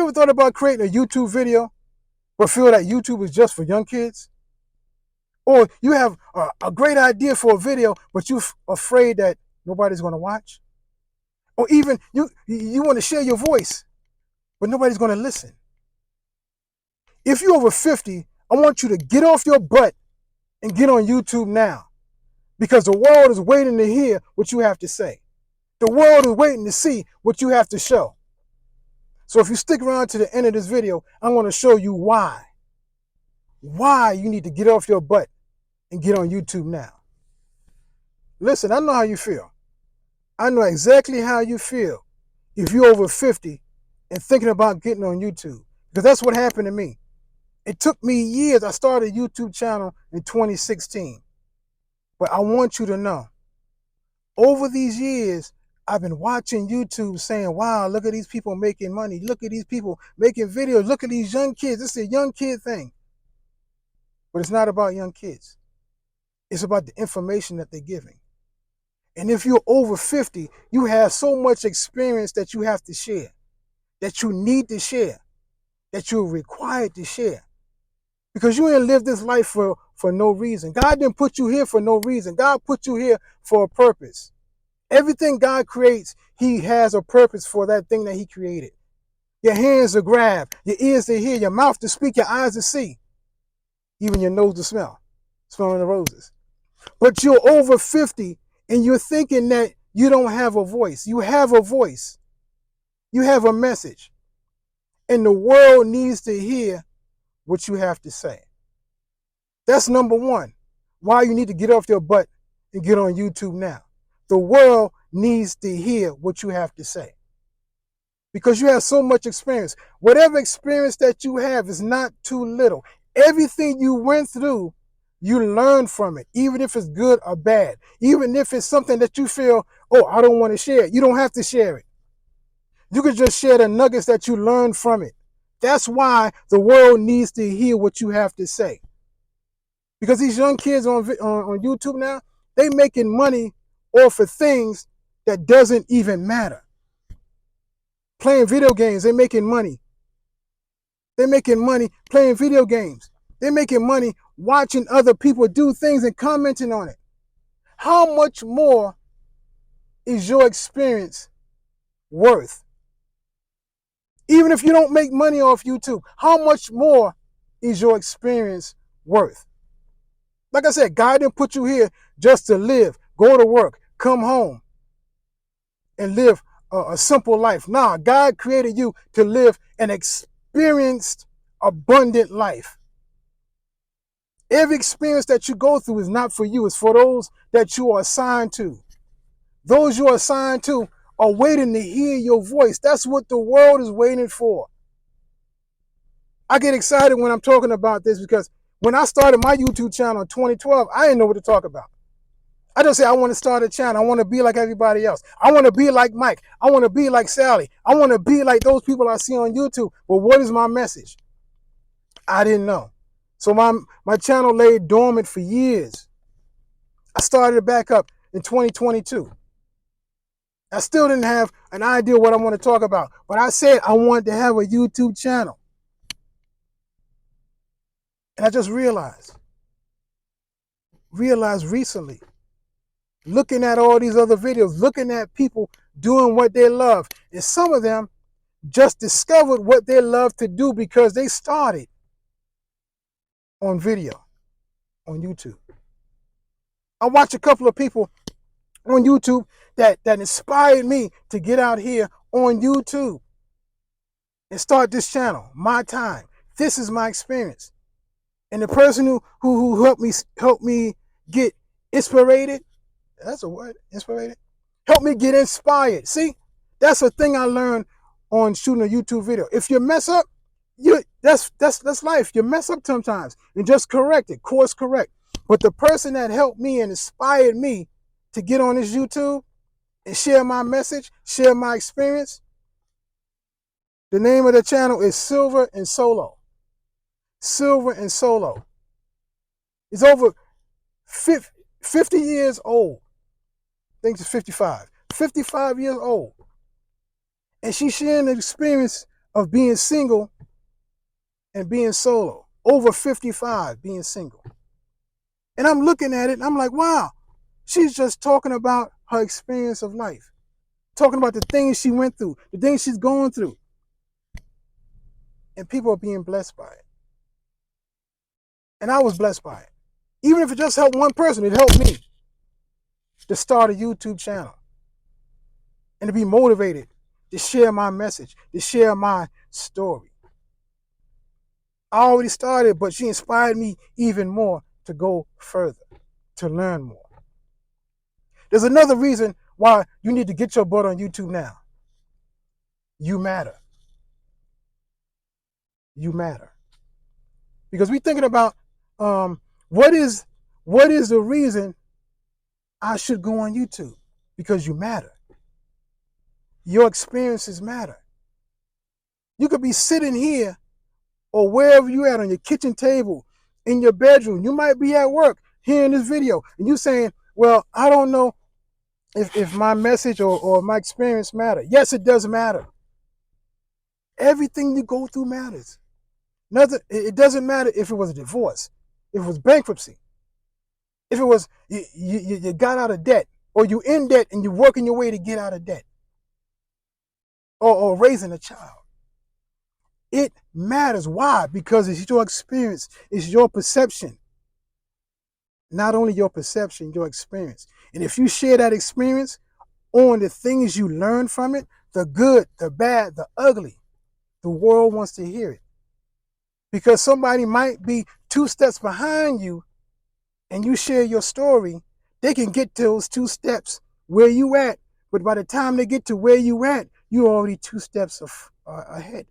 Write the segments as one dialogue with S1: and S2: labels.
S1: ever thought about creating a YouTube video but feel that YouTube is just for young kids? Or you have a great idea for a video, but you're afraid that nobody's going to watch? Or even you want to share your voice, but nobody's going to listen. If you're over 50, I want you to get off your butt and get on YouTube now, because the world is waiting to hear what you have to say. The world is waiting to see what you have to show. So if you stick around to the end of this video, I'm going to show you why you need to get off your butt and get on YouTube now. Listen, I know how you feel. I know exactly how you feel if you're over 50 and thinking about getting on YouTube, because that's what happened to me. It took me years. I started a YouTube channel in 2016. But I want you to know, over these years, I've been watching YouTube saying, wow, look at these people making money. Look at these people making videos. Look at these young kids. This is a young kid thing. But it's not about young kids. It's about the information that they're giving. And if you're over 50, you have so much experience that you have to share, that you need to share, that you're required to share. Because you ain't lived this life for no reason. God didn't put you here for no reason. God put you here for a purpose. Everything God creates, he has a purpose for that thing that he created. Your hands to grab, your ears to hear, your mouth to speak, your eyes to see, even your nose to smell, smelling the roses. But you're over 50 and you're thinking that you don't have a voice. You have a voice. You have a message. And the world needs to hear what you have to say. That's number one. Why you need to get off your butt and get on YouTube now. The world needs to hear what you have to say, because you have so much experience. Whatever experience that you have is not too little. Everything you went through, you learn from it, even if it's good or bad. Even if it's something that you feel, oh, I don't want to share it. You don't have to share it. You can just share the nuggets that you learned from it. That's why the world needs to hear what you have to say. Because these young kids on YouTube now, they making money off of things that doesn't even matter. Playing video games, they're making money. They're making money playing video games. They're making money watching other people do things and commenting on it. How much more is your experience worth? Even if you don't make money off YouTube, how much more is your experience worth? Like I said, God didn't put you here just to live, go to work, come home, and live a simple life. Nah, God created you to live an experienced, abundant life. Every experience that you go through is not for you. It's for those that you are assigned to. Those you are assigned to are waiting to hear your voice. That's what the world is waiting for. I get excited when I'm talking about this, because when I started my YouTube channel in 2012, I didn't know what to talk about. I just said, I want to start a channel. I want to be like everybody else. I want to be like Mike. I want to be like Sally. I want to be like those people I see on YouTube. But what is my message? I didn't know. So my channel lay dormant for years. I started it back up in 2022. I still didn't have an idea what I want to talk about. But I said I wanted to have a YouTube channel. And I just realized recently, looking at all these other videos, looking at people doing what they love. And some of them just discovered what they love to do because they started on video, on YouTube. I watch a couple of people on YouTube that inspired me to get out here on YouTube and start this channel, my time. This is my experience. And the person who helped me get inspired, that's a word, inspired, help me get inspired. See, that's a thing I learned on shooting a YouTube video. If you mess up, that's life. You mess up sometimes and just correct it, course correct. But the person that helped me and inspired me to get on this YouTube and share my message, share my experience, the name of the channel is Silver and Solo. Silver and Solo. It's over 50 years old. I think it's 55. 55 years old. And she's sharing the experience of being single and being solo, over 55 being single. And I'm looking at it and I'm like, wow, she's just talking about her experience of life, talking about the things she went through, the things she's going through. And people are being blessed by it. And I was blessed by it. Even if it just helped one person, it helped me to start a YouTube channel and to be motivated to share my message, to share my story. I already started, but she inspired me even more to go further, to learn more. There's another reason why you need to get your butt on YouTube now. You matter. You matter. Because we're thinking about what is the reason I should go on YouTube? Because you matter. Your experiences matter. You could be sitting here or wherever you at on your kitchen table, in your bedroom. You might be at work hearing this video and you saying, well, I don't know if my message or my experience matter. Yes, it does matter. Everything you go through matters. Nothing. It doesn't matter if it was a divorce, if it was bankruptcy, if it was you got out of debt, or you in debt and you're working your way to get out of debt, or raising a child. It matters. Why? Because it's your experience. It's your perception. Not only your perception, your experience. And if you share that experience on the things you learn from it, the good, the bad, the ugly, the world wants to hear it. Because somebody might be 2 steps behind you and you share your story, they can get to those 2 steps where you at. But by the time they get to where you at, you're already 2 steps ahead.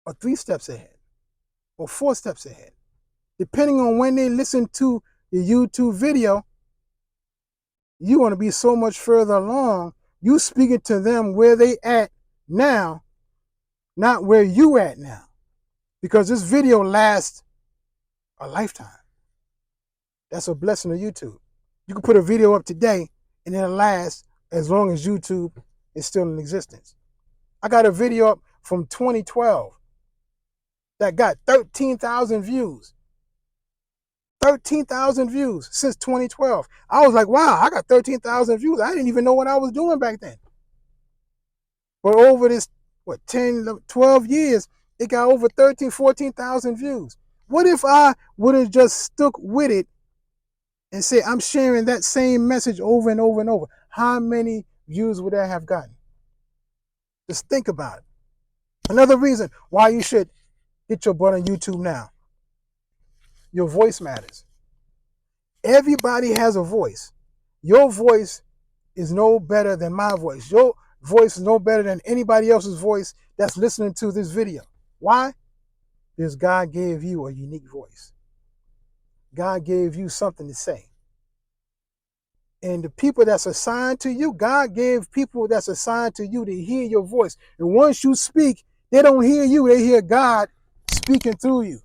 S1: Or 3 steps ahead. Or 4 steps ahead. Depending on when they listen to the YouTube video, you want to be so much further along. You speaking to them where they at now, not where you at now. Because this video lasts a lifetime. That's a blessing of YouTube. You can put a video up today and it'll last as long as YouTube is still in existence. I got a video up from 2012 that got 13,000 views. 13,000 views since 2012. I was like, wow, I got 13,000 views. I didn't even know what I was doing back then. But over this, 10, 12 years, it got over 13, 14,000 views. What if I would have just stuck with it and say, I'm sharing that same message over and over and over? How many views would that have gotten? Just think about it. Another reason why you should get your butt on YouTube now. Your voice matters. Everybody has a voice. Your voice is no better than my voice. Your voice is no better than anybody else's voice that's listening to this video. Why? Because God gave you a unique voice. God gave you something to say. And the people that's assigned to you, God gave people that's assigned to you to hear your voice. And once you speak, they don't hear you, they hear God speaking through you.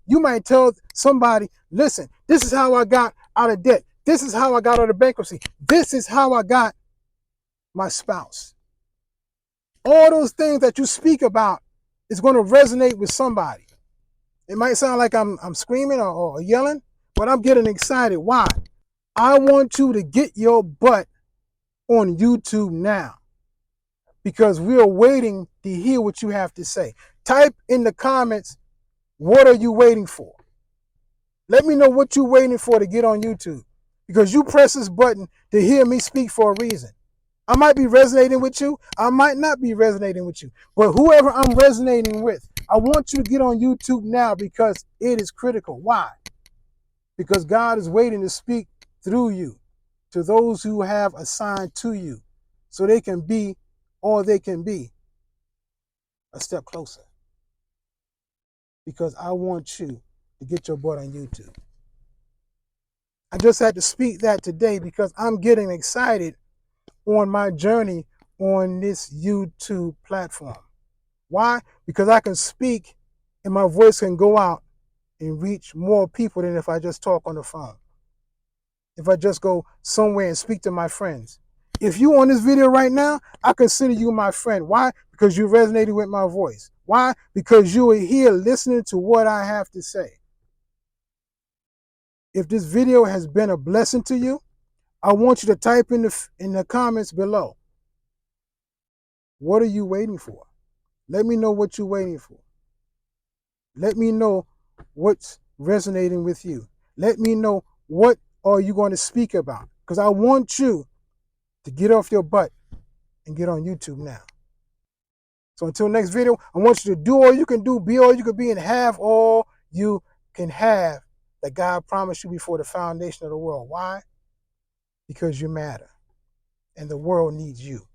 S1: You might tell somebody, listen, this is how I got out of debt. This is how I got out of bankruptcy. This is how I got my spouse. All those things that you speak about is going to resonate with somebody. It might sound like I'm screaming or yelling, but I'm getting excited. Why? I want you to get your butt on YouTube now, because we are waiting to hear what you have to say. Type in the comments, what are you waiting for? Let me know what you're waiting for to get on YouTube, because you press this button to hear me speak for a reason. I might be resonating with you. I might not be resonating with you. But whoever I'm resonating with, I want you to get on YouTube now, because it is critical. Why? Because God is waiting to speak through you to those who have assigned to you, so they can be, or they can be a step closer. Because I want you to get your butt on YouTube. I just had to speak that today because I'm getting excited on my journey on this YouTube platform. Why? Because I can speak and my voice can go out and reach more people than if I just talk on the phone. If I just go somewhere and speak to my friends. If you on this video right now, I consider you my friend. Why? Because you resonated with my voice. Why? Because you are here listening to what I have to say. If this video has been a blessing to you, I want you to type in the comments below. What are you waiting for? Let me know what you're waiting for. Let me know what's resonating with you. Let me know what are you going to speak about. Because I want you to get off your butt and get on YouTube now. So until next video, I want you to do all you can do, be all you can be, and have all you can have that God promised you before the foundation of the world. Why? Because you matter, and the world needs you.